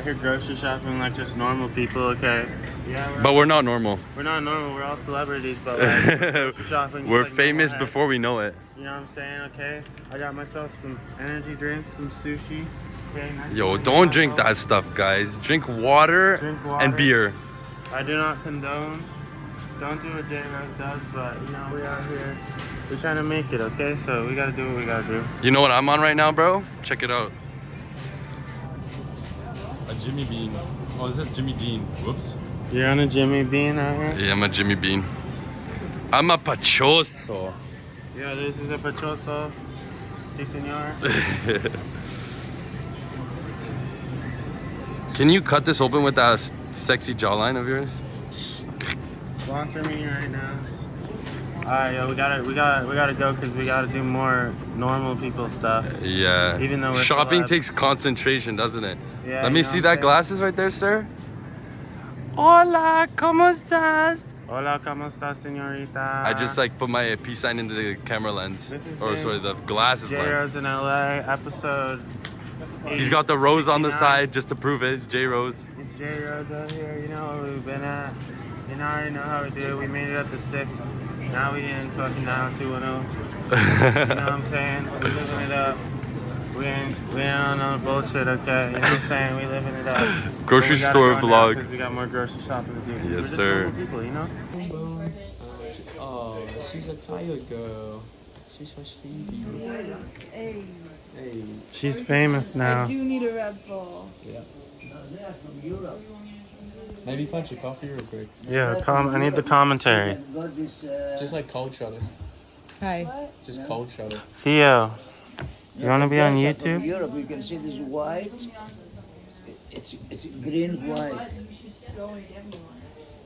out here grocery shopping like just normal people, okay? Yeah, but we're not normal. We're not normal. We're all celebrities, but like, we're shopping. We're like famous before we know it. You know what I'm saying? Okay. I got myself some energy drinks, some sushi. Okay, nice. Yo, don't drink that stuff, guys. Drink water and beer. I do not condone. Don't do what J-Rose does, but you know, we out here. We're trying to make it, okay? So we gotta do what we gotta do. You know what I'm on right now, bro? Check it out. A Jimmy Bean. Oh, this is Jimmy Dean. Whoops. You're on a Jimmy Bean out here? Yeah, I'm a Jimmy Bean. I'm a pachoso. Yeah, this is a pachoso. Si, senor. Can you cut this open with that sexy jawline of yours? Sponsor me right now. Alright, yo, we gotta go because we gotta do more normal people stuff. Yeah. Even though we're shopping celebs. takes concentration, doesn't it? Yeah. Let me see that glasses right there, sir. Hola, ¿cómo estás? Hola, ¿cómo estás, señorita? I just like put my peace sign into the camera lens. Or sorry, the glasses lens. J-Rose in LA, episode. He's got the rose 69. on the side just to prove it. It's J-Rose. It's J-Rose out here. You know where we've been at. You know, already know how we do. We made it up to 6. Now we in fucking 90210. You know what I'm saying? We living it up. We ain't on no bullshit, okay? You know what I'm saying? We living it up. Grocery store vlog. Because we got more grocery shopping to do. Yes, We're just sir. normal people, you know? Oh, she's a tired girl. She's so sleepy. Hey, Hey. She's famous now. I do need a Red Bull. Yeah. Maybe punch a coffee real quick. Yeah, I need the commentary. Just like cold shutters. Hi. Just cold shutters. Theo, you want to be on YouTube? Europe, you can see this white. It's green white.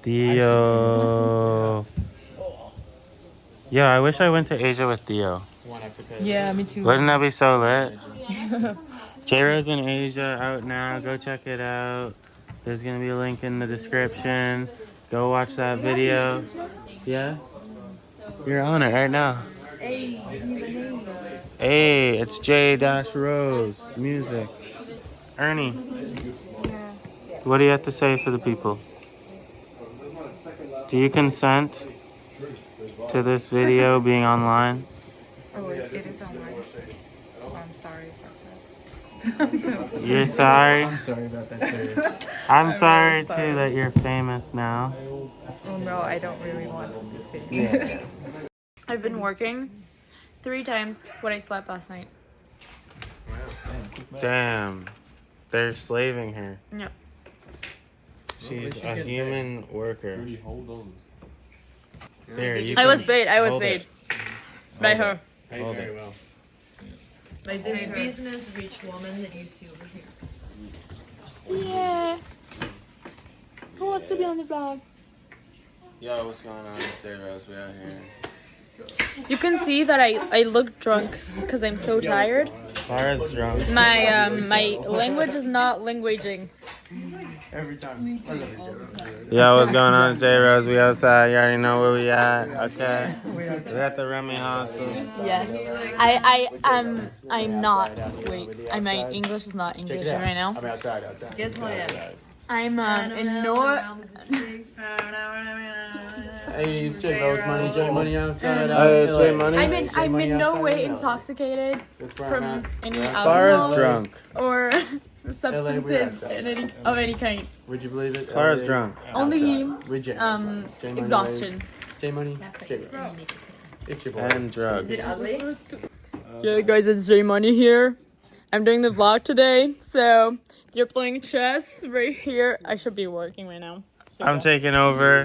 Theo. Yeah, I wish I went to Asia with Theo. Yeah, me too. Wouldn't that be so lit? J-Rose in Asia out now. Go check it out. There's gonna be a link in the description. Go watch that video. Yeah? You're on it right now. Hey, it's J-Rose Music. Ernie, what do you have to say for the people? Do you consent to this video being online? Oh, it is online. Oh, I'm sorry about that. You're sorry? I'm sorry about that too. I'm sorry really sorry. too that you're famous now. Oh no, I don't really want to be famous. I've been working 3 times what I slept last night. Damn. They're slaving her. Yep. She's a human worker. Hold those. There, you I was can paid. I was hold paid it. by her. Hold Very it. well. Like this business rich woman that you see over here. Yeah. Who wants to be on the vlog? Yo, what's going on? It's J-Rose. We out here. You can see that I look drunk because I'm so tired. Clara's drunk. My language is not languaging. Every time. I love you, Yo, what's going on? It's J-Rose. We outside. You already know where we at. Okay. We at the Remy Hostel. Yes. I'm not. Wait. My English is not English right now. I'm outside. Guess what I am? I'm in North. Hey, it's J-Rose money. J-Money outside. It's J-Money. I'm in no way intoxicated from any Clara's alcohol drunk. or substances of any kind. Would you believe it? Clara's drunk. Only J-Money. exhaustion. J-Money. J-Rose. It's your boy. And drugs. Is it ugly? Yeah, guys, it's J Money here. I'm doing the vlog today, so you're playing chess right here. I should be working right now. I'm taking over.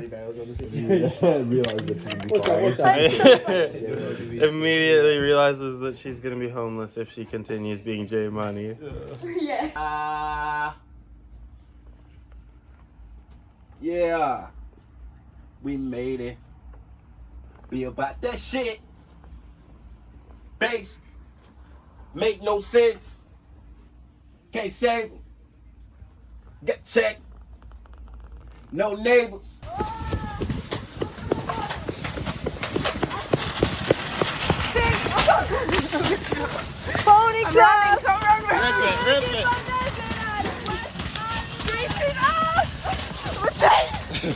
Immediately realizes that she's gonna be homeless if she continues being J Money. Yeah. Yeah. We made it. Be about that shit. Bass. Make no sense. Can't save 'em. Get checked. No neighbors. Pony club! Rip it. I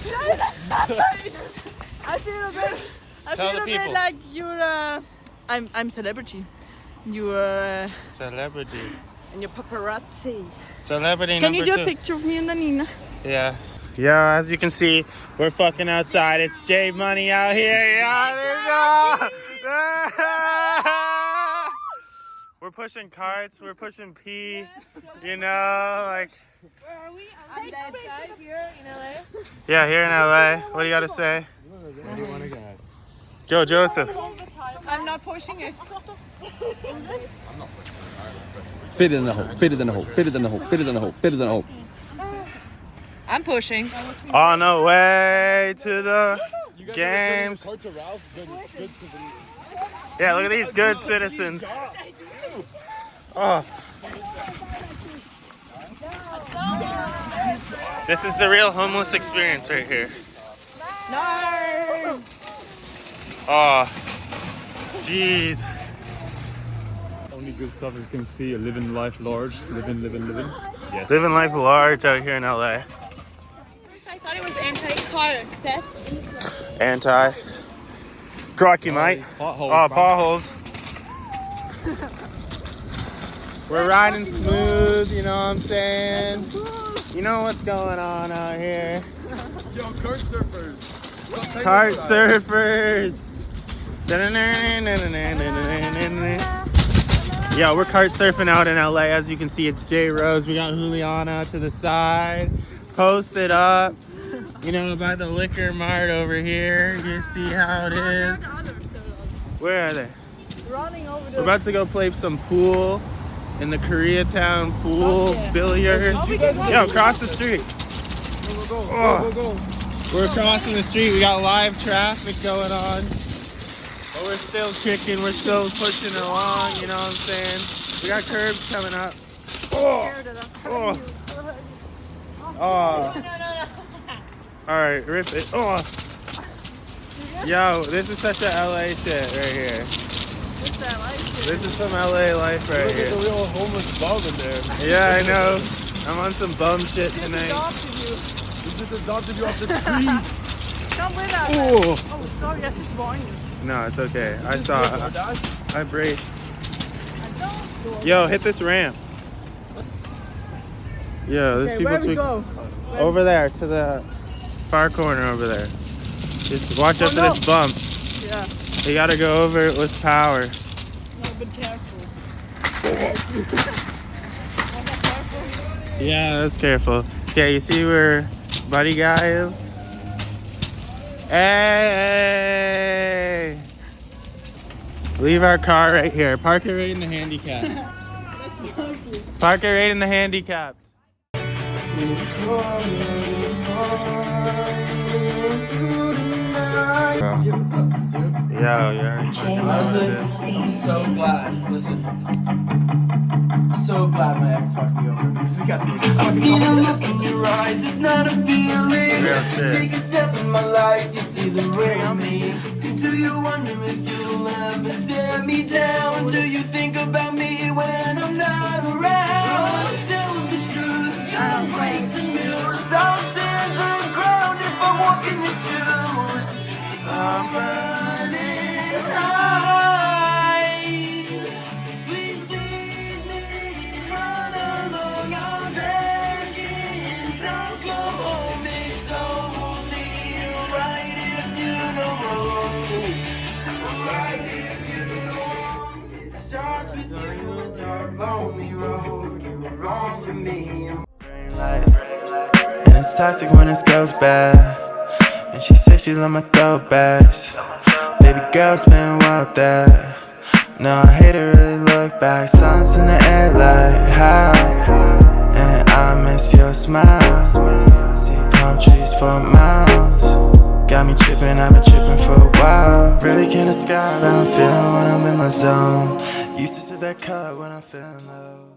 feel a bit. I Tell feel the a bit people. like you're. I'm celebrity. You're Celebrity. and you're paparazzi. Celebrity Can number you do 2. a picture of me and Danina? Yeah. Yo, as you can see, we're fucking outside. It's J Money out here. Yeah, there you go. We're pushing carts. We're pushing pee. You know, like. Where are we? On that side here in LA? Yeah, here in LA. What do you gotta say? Go, Joseph. I'm not pushing it. Fit it in the hole, fit it in the hole, fit it in the hole, fit it in the hole, fit it in the hole. I'm pushing. On the way to the games. Yeah, look at these good citizens. Oh. This is the real homeless experience right here. No. Oh, jeez. Only good stuff you can see, living life large, living. Yes. Living life large out here in LA. I thought it was anti-car theft. Anti. Crocky, mate. Oh, potholes. We're riding smooth, you know what I'm saying? You know what's going on out here. Yo, kart surfers. Kart surfers. Yo, we're kart surfing out in LA. As you can see, it's J Rose. We got Juliana to the side, posted up. You know, by the liquor mart over here. You see how it is. Where are they? Running over We're about to go play some pool in the Koreatown pool, billiards. Yo, cross the street. Go. We're crossing the street. We got live traffic going on. But we're still kicking. We're still pushing along. You know what I'm saying? We got curbs coming up. Oh. All right, rip it. Oh. Yo, this is such a LA shit right here. This is some LA life right Look here. at the real homeless bum in there. Yeah, I know. I'm on some bum shit tonight. We just adopted you off the streets. Come with us. Ooh. Oh, sorry, I just warned you. No, it's okay. I This is saw good, it. Dad. I braced. Yo, hit this ramp. Yeah, there's people where we tweaking. go? Over there, to the far corner over there. Just watch out for this bump. Yeah. You gotta go over it with power. No, but careful. Yeah, that's careful. Okay, you see where Buddy Guy is? Hey! Leave our car right here. Park it right in the handicap. Park it right in the handicap. Yo, you're I'm so glad. Listen. I'm so glad my ex fucked me over because we got to make this fucking See the look in your eyes, it's not appealing. Real shit. Take a step in my life, you see the real me. Do you wonder if you'll ever tear me down? Do you think about me when I'm not around? Tell the truth, you'll break the news. I'll tear the ground if I walk in your shoes. I'm running high. Please leave me run along. I'm begging, don't come home. It's only right if you know wrong. Right if you know wrong. It starts with you, a dark, lonely road. You were wrong for me. And it's toxic when it goes bad. And she said she love my throwbacks. Baby girl spin wild that. No, I hate to really look back. Silence in the air like how. And I miss your smile. See palm trees for miles. Got me tripping, I've been tripping for a while. Really can't describe how I'm feeling when I'm in my zone. Used to sit that cut when I'm feeling low.